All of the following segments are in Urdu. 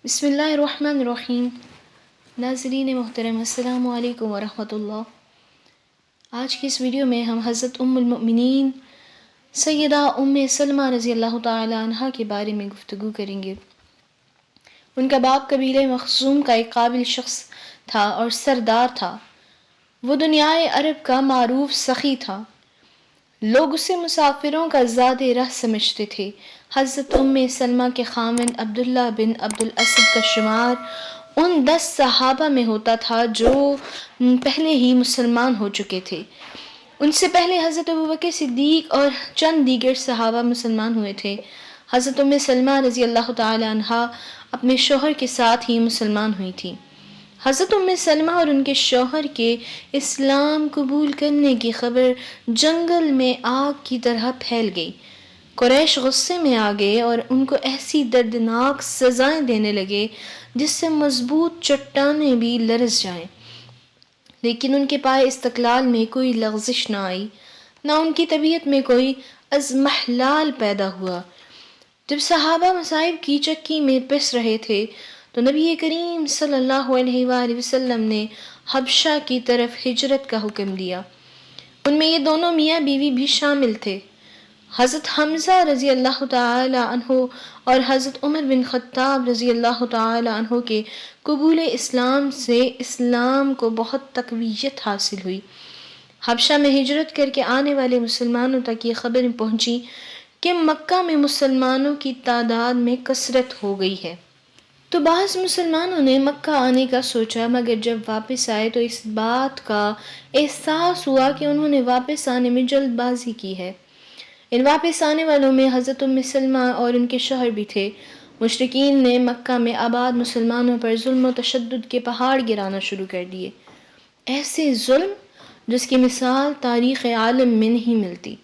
بسم اللہ الرحمن الرحیم۔ ناظرین محترم، السلام علیکم ورحمۃ اللہ۔ آج کی اس ویڈیو میں ہم حضرت ام المؤمنین سیدہ ام سلمہ رضی اللہ تعالی عنہا کے بارے میں گفتگو کریں گے۔ ان کا باپ قبیلہ مخزوم کا ایک قابل شخص تھا اور سردار تھا۔ وہ دنیائے عرب کا معروف سخی تھا۔ لوگ اسے مسافروں کا زاد رہ سمجھتے تھے۔ حضرت ام سلمہ کے خاوند عبداللہ بن عبد الاسد کا شمار ان 10 صحابہ میں ہوتا تھا جو پہلے ہی مسلمان ہو چکے تھے۔ ان سے پہلے حضرت ابوبکر صدیق اور چند دیگر صحابہ مسلمان ہوئے تھے۔ حضرت ام سلمہ رضی اللہ تعالی عنہا اپنے شوہر کے ساتھ ہی مسلمان ہوئی تھیں۔ حضرت ام سلمہ اور ان کے شوہر کے اسلام قبول کرنے کی خبر جنگل میں آگ کی طرح پھیل گئی۔ قریش غصے میں آ گئے اور ان کو ایسی دردناک سزائیں دینے لگے جس سے مضبوط چٹانیں بھی لرز جائیں، لیکن ان کے پائے استقلال میں کوئی لغزش نہ آئی، نہ ان کی طبیعت میں کوئی اضمحلال پیدا ہوا۔ جب صحابہ مصائب کی چکی میں پس رہے تھے تو نبی کریم صلی اللہ علیہ وآلہ وسلم نے حبشہ کی طرف ہجرت کا حکم دیا۔ ان میں یہ دونوں میاں بیوی بھی شامل تھے۔ حضرت حمزہ رضی اللہ تعالی عنہ اور حضرت عمر بن خطاب رضی اللہ تعالی عنہ کے قبول اسلام سے اسلام کو بہت تقویت حاصل ہوئی۔ حبشہ میں ہجرت کر کے آنے والے مسلمانوں تک یہ خبر پہنچی کہ مکہ میں مسلمانوں کی تعداد میں کثرت ہو گئی ہے۔ تو بعض مسلمانوں نے مکہ آنے کا سوچا، مگر جب واپس آئے تو اس بات کا احساس ہوا کہ انہوں نے واپس آنے میں جلد بازی کی ہے۔ ان واپس آنے والوں میں حضرت ام سلمہ اور ان کے شوہر بھی تھے۔ مشرکین نے مکہ میں آباد مسلمانوں پر ظلم و تشدد کے پہاڑ گرانا شروع کر دیے، ایسے ظلم جس کی مثال تاریخ عالم میں نہیں ملتی۔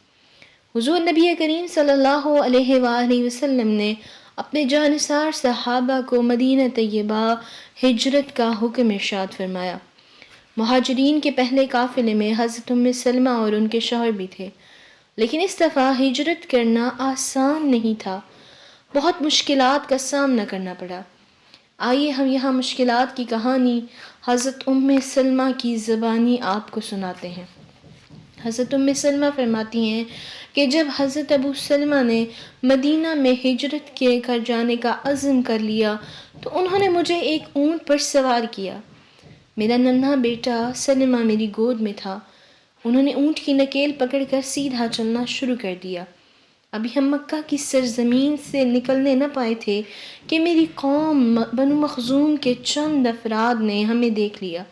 حضور نبی کریم صلی اللہ علیہ وآلہ وسلم نے اپنے جانثار صحابہ کو مدینہ طیبہ ہجرت کا حکم ارشاد فرمایا۔ مہاجرین کے پہلے قافلے میں حضرت ام سلمہ اور ان کے شوہر بھی تھے، لیکن اس دفعہ ہجرت کرنا آسان نہیں تھا، بہت مشکلات کا سامنا کرنا پڑا۔ آئیے ہم یہاں مشکلات کی کہانی حضرت ام سلمہ کی زبانی آپ کو سناتے ہیں۔ حضرت ام سلمہ فرماتی ہیں کہ جب حضرت ابو سلمہ نے مدینہ میں ہجرت کے کر جانے کا عزم کر لیا تو انہوں نے مجھے ایک اونٹ پر سوار کیا۔ میرا ننھا بیٹا سلمہ میری گود میں تھا۔ انہوں نے اونٹ کی نکیل پکڑ کر سیدھا چلنا شروع کر دیا۔ ابھی ہم مکہ کی سرزمین سے نکلنے نہ پائے تھے کہ میری قوم بنو مخزوم کے چند افراد نے ہمیں دیکھ لیا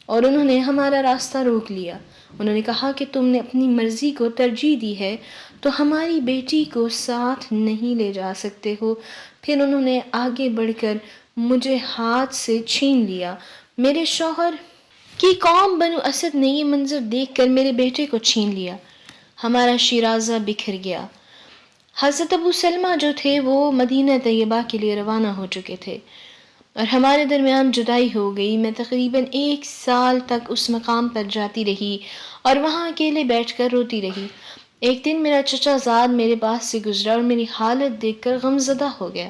اور انہوں نے ہمارا راستہ روک لیا۔ انہوں نے کہا کہ تم نے اپنی مرضی کو ترجیح دی ہے تو ہماری بیٹی کو ساتھ نہیں لے جا سکتے ہو۔ پھر انہوں نے آگے بڑھ کر مجھے ہاتھ سے چھین لیا۔ میرے شوہر کی قوم بنو اسد نے یہ منظر دیکھ کر میرے بیٹے کو چھین لیا۔ ہمارا شیرازہ بکھر گیا۔ حضرت ابو سلمہ جو تھے وہ مدینہ طیبہ کے لیے روانہ ہو چکے تھے اور ہمارے درمیان جدائی ہو گئی۔ میں تقریباً 1 سال تک اس مقام پر جاتی رہی اور وہاں اکیلے بیٹھ کر روتی رہی۔ ایک دن میرا چچا زاد میرے پاس سے گزرا اور میری حالت دیکھ کر غمزدہ ہو گیا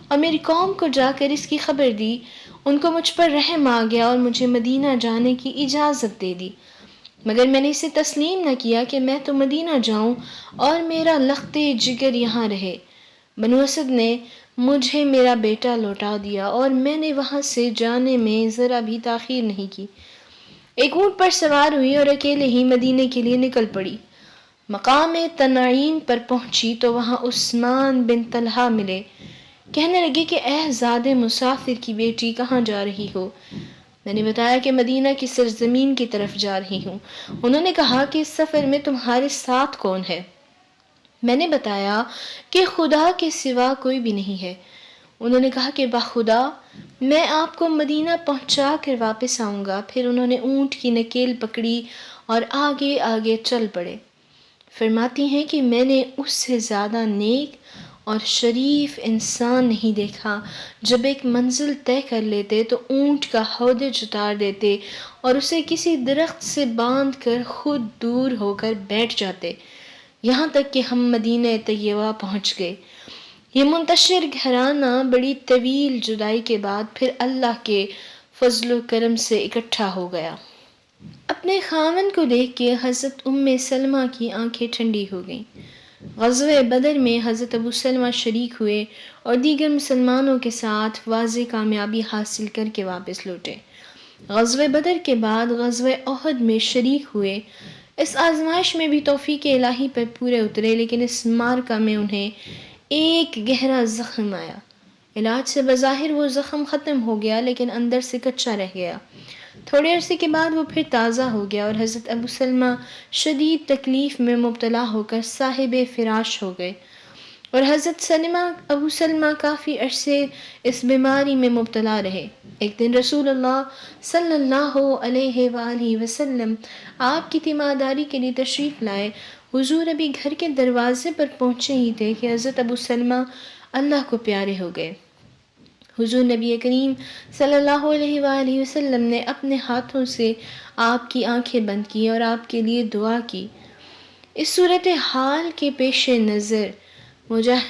اور میری قوم کو جا کر اس کی خبر دی۔ ان کو مجھ پر رحم آ گیا اور مجھے مدینہ جانے کی اجازت دے دی، مگر میں نے اسے تسلیم نہ کیا کہ میں تو مدینہ جاؤں اور میرا لخت جگر یہاں رہے۔ بنو اسد نے مجھے میرا بیٹا لوٹا دیا اور میں نے وہاں سے جانے میں ذرا بھی تاخیر نہیں کی۔ ایک اونٹ پر سوار ہوئی اور اکیلے ہی مدینے کے لیے نکل پڑی۔ مقام تنعیم پر پہنچی تو وہاں عثمان بن طلحہ ملے۔ کہنے لگے کہ اے زادِ مسافر کی بیٹی، کہاں جا رہی ہو؟ میں نے بتایا کہ مدینہ کی سرزمین کی طرف جا رہی ہوں۔ انہوں نے کہا کہ اس سفر میں تمہارے ساتھ کون ہے؟ میں نے بتایا کہ خدا کے سوا کوئی بھی نہیں ہے۔ انہوں نے کہا کہ بخدا میں آپ کو مدینہ پہنچا کر واپس آؤں گا۔ پھر انہوں نے اونٹ کی نکیل پکڑی اور آگے آگے چل پڑے۔ فرماتی ہیں کہ میں نے اس سے زیادہ نیک اور شریف انسان نہیں دیکھا۔ جب ایک منزل طے کر لیتے تو اونٹ کا ہودج اتار دیتے اور اسے کسی درخت سے باندھ کر خود دور ہو کر بیٹھ جاتے، یہاں تک کہ ہم مدینہ طیبہ پہنچ گئے۔ یہ منتشر گھرانہ بڑی طویل جدائی کے بعد پھر اللہ کے فضل و کرم سے اکٹھا ہو گیا۔ اپنے خاوند کو دیکھ کے حضرت ام سلمہ کی آنکھیں ٹھنڈی ہو گئیں۔ غزوہ بدر میں حضرت ابو سلمہ شریک ہوئے اور دیگر مسلمانوں کے ساتھ واضح کامیابی حاصل کر کے واپس لوٹے۔ غزوہ بدر کے بعد غزوہ احد میں شریک ہوئے۔ اس آزمائش میں بھی توفیق الہی پر پورے اترے، لیکن اس معرکہ میں انہیں ایک گہرا زخم آیا۔ علاج سے بظاہر وہ زخم ختم ہو گیا، لیکن اندر سے کچا رہ گیا۔ تھوڑے عرصے کے بعد وہ پھر تازہ ہو گیا اور حضرت ابو سلمہ شدید تکلیف میں مبتلا ہو کر صاحب فراش ہو گئے، اور حضرت ابو سلمہ کافی عرصے اس بیماری میں مبتلا رہے۔ ایک دن رسول اللہ صلی اللہ علیہ وآلہ وسلم آپ کی تیمارداری کے لیے تشریف لائے۔ حضور ابھی گھر کے دروازے پر پہنچے ہی تھے کہ حضرت ابو سلمہ اللہ کو پیارے ہو گئے۔ حضور نبی کریم صلی اللہ علیہ وآلہ وسلم نے اپنے ہاتھوں سے آپ کی آنکھیں بند کی اور آپ کے لیے دعا کی۔ اس صورتحال کے پیش نظر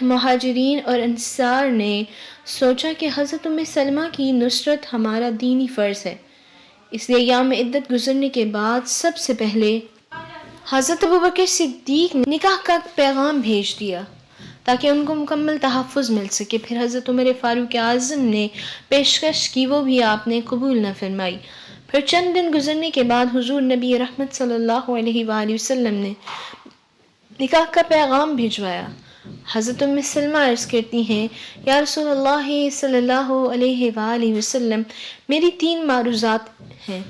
مہاجرین اور انصار نے سوچا کہ حضرت ام سلمہ کی نصرت ہمارا دینی فرض ہے، اس لیے ایام عدت گزرنے کے بعد سب سے پہلے حضرت ابوبکر صدیق نے نکاح کا پیغام بھیج دیا تاکہ ان کو مکمل تحفظ مل سکے۔ پھر حضرت عمر فاروق اعظم نے پیشکش کی، وہ بھی آپ نے قبول نہ فرمائی۔ پھر چند دن گزرنے کے بعد حضور نبی رحمت صلی اللہ علیہ وآلہ وسلم نے نکاح کا پیغام بھیجوایا۔ حضرت ام سلمہ عرض کرتی ہیں، یا رسول اللہ صلی اللہ علیہ وآلہ وسلم، میری 3 معروضات ہیں۔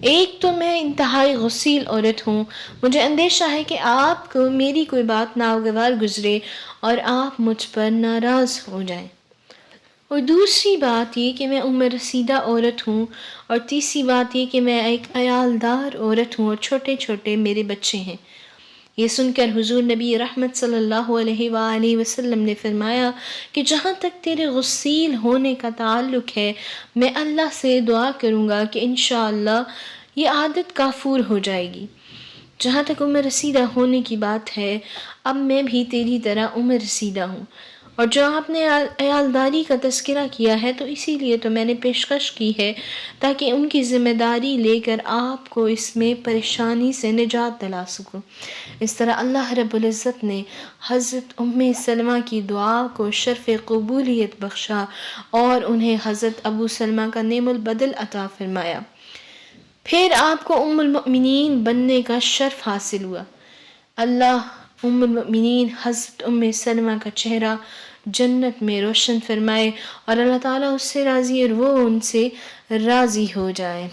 ایک تو میں انتہائی غسیل عورت ہوں، مجھے اندیشہ ہے کہ آپ کو میری کوئی بات ناگوار گزرے اور آپ مجھ پر ناراض ہو جائیں، اور دوسری بات یہ کہ میں عمر رسیدہ عورت ہوں، اور تیسری بات یہ کہ میں ایک عیالدار عورت ہوں اور چھوٹے چھوٹے میرے بچے ہیں۔ یہ سن کر حضور نبی رحمت صلی اللہ علیہ وآلہ وسلم نے فرمایا کہ جہاں تک تیرے غسیل ہونے کا تعلق ہے، میں اللہ سے دعا کروں گا کہ انشاءاللہ یہ عادت کافور ہو جائے گی۔ جہاں تک عمر رسیدہ ہونے کی بات ہے، اب میں بھی تیری طرح عمر رسیدہ ہوں، اور جو آپ نے عیالداری کا تذکرہ کیا ہے تو اسی لیے تو میں نے پیشکش کی ہے تاکہ ان کی ذمہ داری لے کر آپ کو اس میں پریشانی سے نجات دلا سکوں۔ اس طرح اللہ رب العزت نے حضرت ام سلمہ کی دعا کو شرف قبولیت بخشا اور انہیں حضرت ابو سلمہ کا نعم البدل عطا فرمایا۔ پھر آپ کو ام المؤمنین بننے کا شرف حاصل ہوا۔ اللہ ام المؤمنین حضرت ام سلمہ کا چہرہ جنت میں روشن فرمائے، اور اللہ تعالیٰ اس سے راضی اور وہ ان سے راضی ہو جائے۔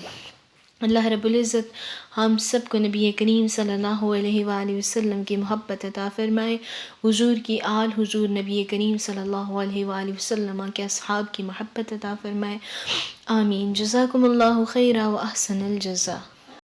اللہ رب العزت ہم سب کو نبی کریم صلی اللہ علیہ وآلہ وسلم کی محبت عطا فرمائے، حضور کی آل حضور نبی کریم صلی اللہ علیہ وآلہ وسلم کے اصحاب کی محبت عطا فرمائے، آمین۔ جزاکم اللہ خیرا و احسن الجزا۔